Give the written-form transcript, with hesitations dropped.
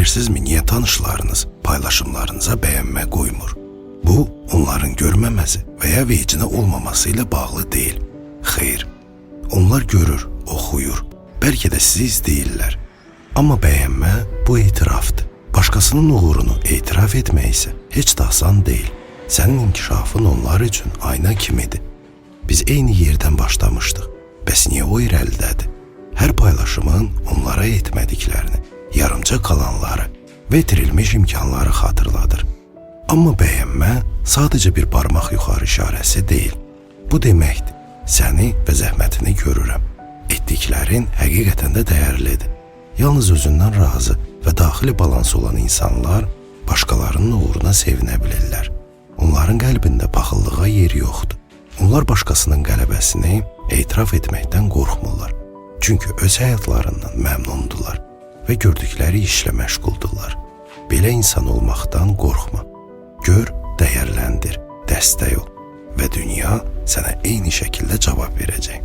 Bilirsinizmi niyə tanışlarınız paylaşımlarınıza bəyənmə qoymur? Bu, onların görməməsi və ya vecinə olmaması ilə bağlı deyil. Xeyr, onlar görür, oxuyur, bəlkə də sizi izləyirlər. Amma bəyənmə bu etirafdır. Başqasının uğurunu etiraf etmək isə heç də asan deyil. Sənin inkişafın onlar üçün ayna kimidir. Biz eyni yerdən başlamışdıq. Bəs niyə o irəlidədir? Hər paylaşımın onlara etmədiklərini, yarımca qalanları və itirilmiş imkanları xatırladır. Amma bəyənmə sadəcə bir barmaq yuxarı işarəsi deyil. Bu deməkdir, səni və zəhmətini görürəm. Etdiklərin həqiqətən də dəyərlidir. Yalnız özündən razı və daxili balans olan insanlar başqalarının uğruna sevinə bilirlər. Onların qəlbində paxıllığa yer yoxdur. Onlar başqasının qələbəsini etiraf etməkdən qorxmurlar. Çünki öz həyatlarından məmnundular və gördükləri işlə məşğuldurlar. Belə insan olmaqdan qorxma. Gör, dəyərləndir, dəstək ol və dünya sənə eyni şəkildə cavab verəcək.